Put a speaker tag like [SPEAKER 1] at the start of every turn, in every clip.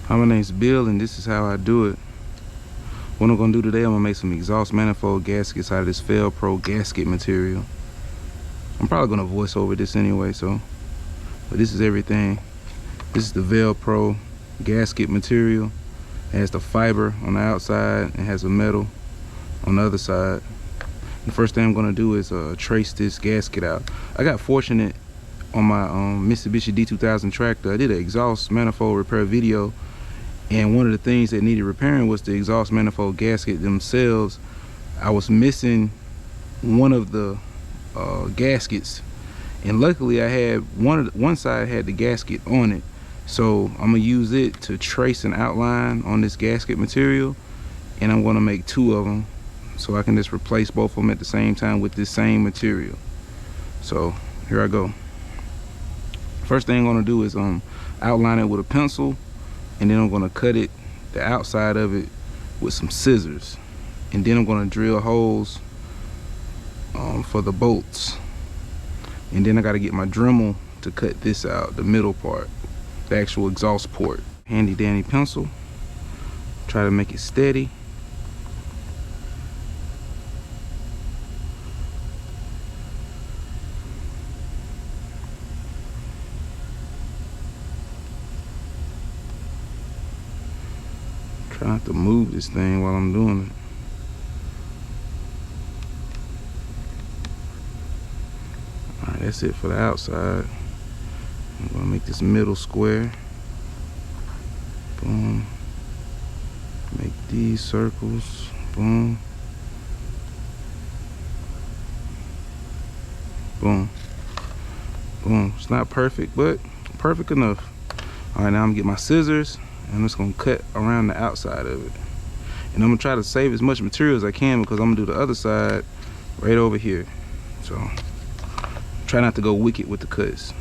[SPEAKER 1] Hi, my name's Bill, and this is how I do it. What I'm gonna do today, I'm gonna make some exhaust manifold gaskets out of this Fel-Pro gasket material. I'm probably gonna voice over this anyway, but this is everything. This is the Fel-Pro gasket material. It has the fiber on the outside and has a metal on the other side. The first thing I'm gonna do is trace this gasket out. I got fortunate on my Mitsubishi D2000 tractor. I did an exhaust manifold repair video, and one of the things that needed repairing was the exhaust manifold gasket themselves. I was missing one of the gaskets, and luckily I had one side had the gasket on it, so I'm gonna use it to trace an outline on this gasket material, and I'm gonna make two of them so I can just replace both of them at the same time with this same material. So here I go. First thing I'm gonna do is outline it with a pencil, and then I'm gonna cut it, the outside of it, with some scissors, and then I'm gonna drill holes for the bolts, and then I gotta get my Dremel to cut this out, the middle part, the actual exhaust port. Handy dandy pencil, try to make it steady. Try not to move this thing while I'm doing it. Alright, that's it for the outside. I'm gonna make this middle square. Boom. Make these circles. Boom. Boom. Boom. It's not perfect, but perfect enough. Alright, now I'm gonna get my scissors, and I'm just gonna cut around the outside of it. And I'm gonna try to save as much material as I can, because I'm gonna do the other side right over here. So try not to go wicked with the cuts.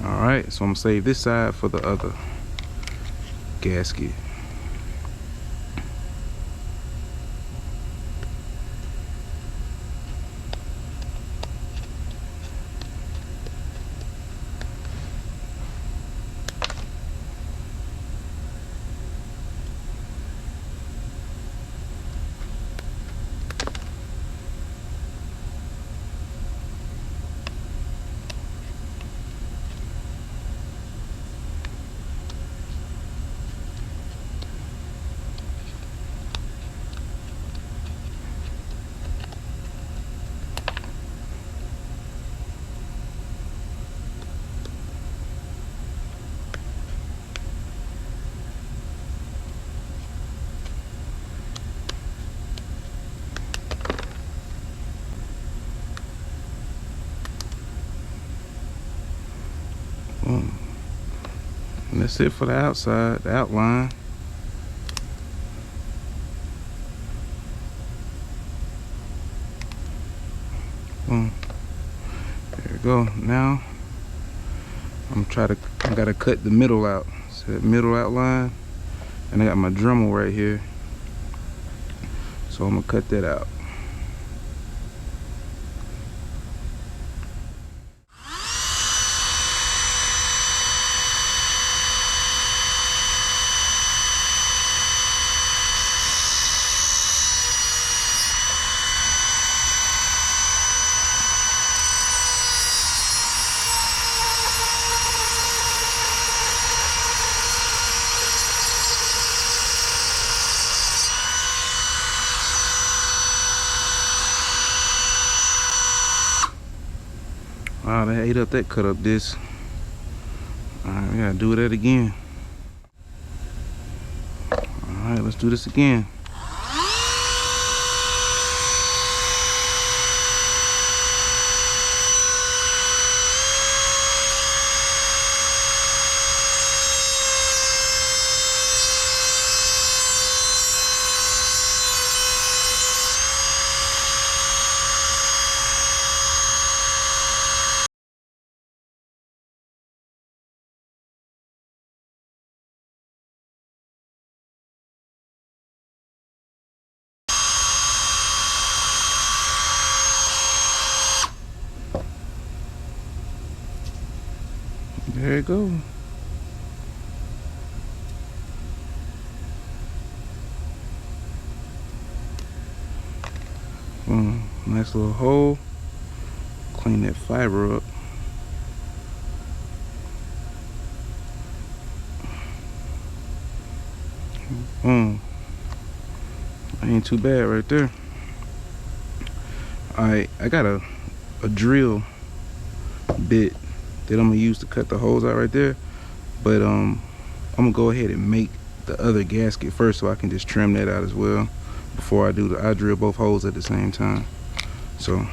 [SPEAKER 1] Alright, so I'm gonna save this side for the other gasket. Boom. And that's it for the outside, the outline. Boom. There we go. Now I gotta cut the middle out. So that middle outline, and I got my Dremel right here. So I'm gonna cut that out. Wow, they ate up that cut up disc. Alright, we gotta do that again. Alright, let's do this again. There it goes. Nice little hole. Clean that fiber up. Ain't too bad right there. Alright, I got a drill bit that I'm gonna use to cut the holes out right there, but I'm gonna go ahead and make the other gasket first so I can just trim that out as well before I do I drill both holes at the same time. So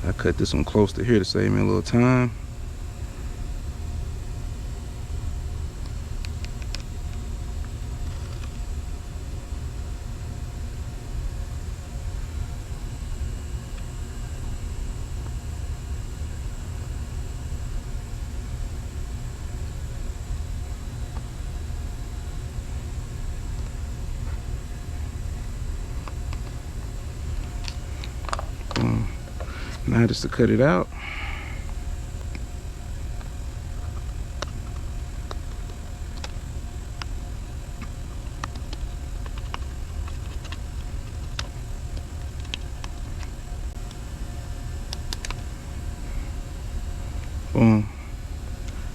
[SPEAKER 1] I cut this one close to here to save me a little time. Now just to cut it out. Boom.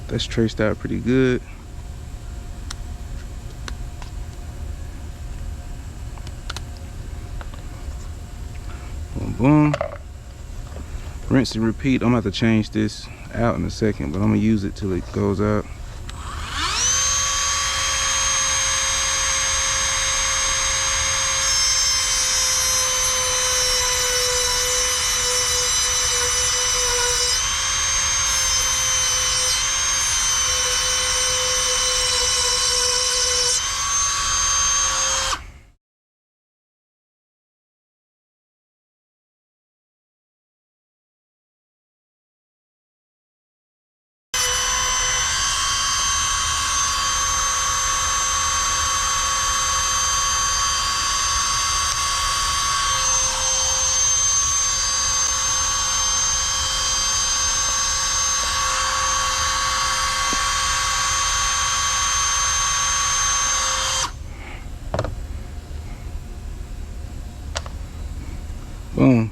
[SPEAKER 1] That's traced out pretty good. Boom, boom. Rinse and repeat. I'm gonna have to change this out in a second, but I'm gonna use it till it goes out. Boom.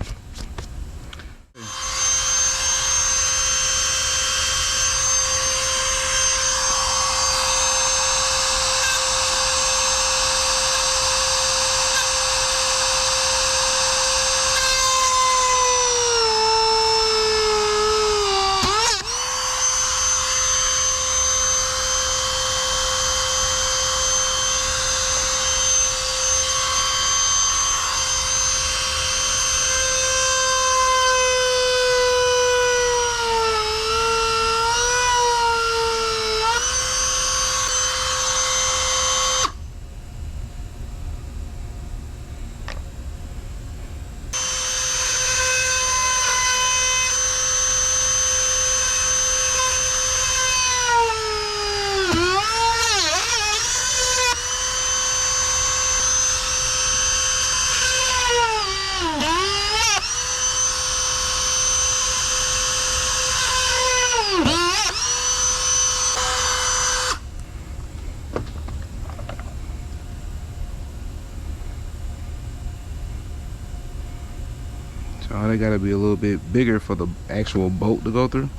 [SPEAKER 1] So they gotta be a little bit bigger for the actual bolt to go through.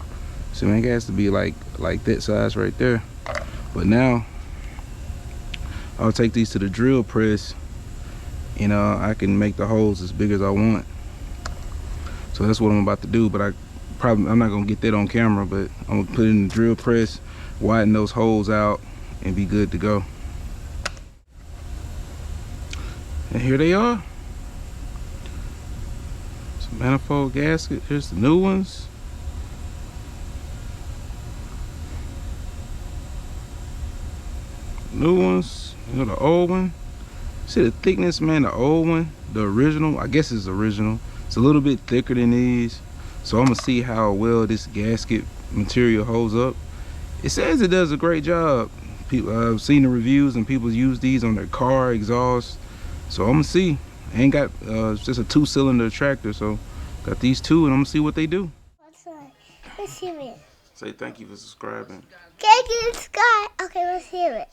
[SPEAKER 1] So it has to be like that size right there. But now I'll take these to the drill press, and I can make the holes as big as I want. So that's what I'm about to do. But I'm not gonna get that on camera, but I'm gonna put it in the drill press, widen those holes out, and be good to go. And here they are. Some manifold gasket. Here's the new ones. New ones. You know, the old one. See the thickness, man. The old one, the original, I guess it's original. It's a little bit thicker than these. So I'm gonna see how well this gasket material holds up. It says it does a great job. I've seen the reviews and people use these on their car exhaust. So I'm gonna see. Ain't got it's just a 2-cylinder tractor, so got these two, and I'm gonna see what they do.
[SPEAKER 2] Let's hear it.
[SPEAKER 1] Say thank you for subscribing.
[SPEAKER 2] Thank you, Sky. Okay, let's hear it.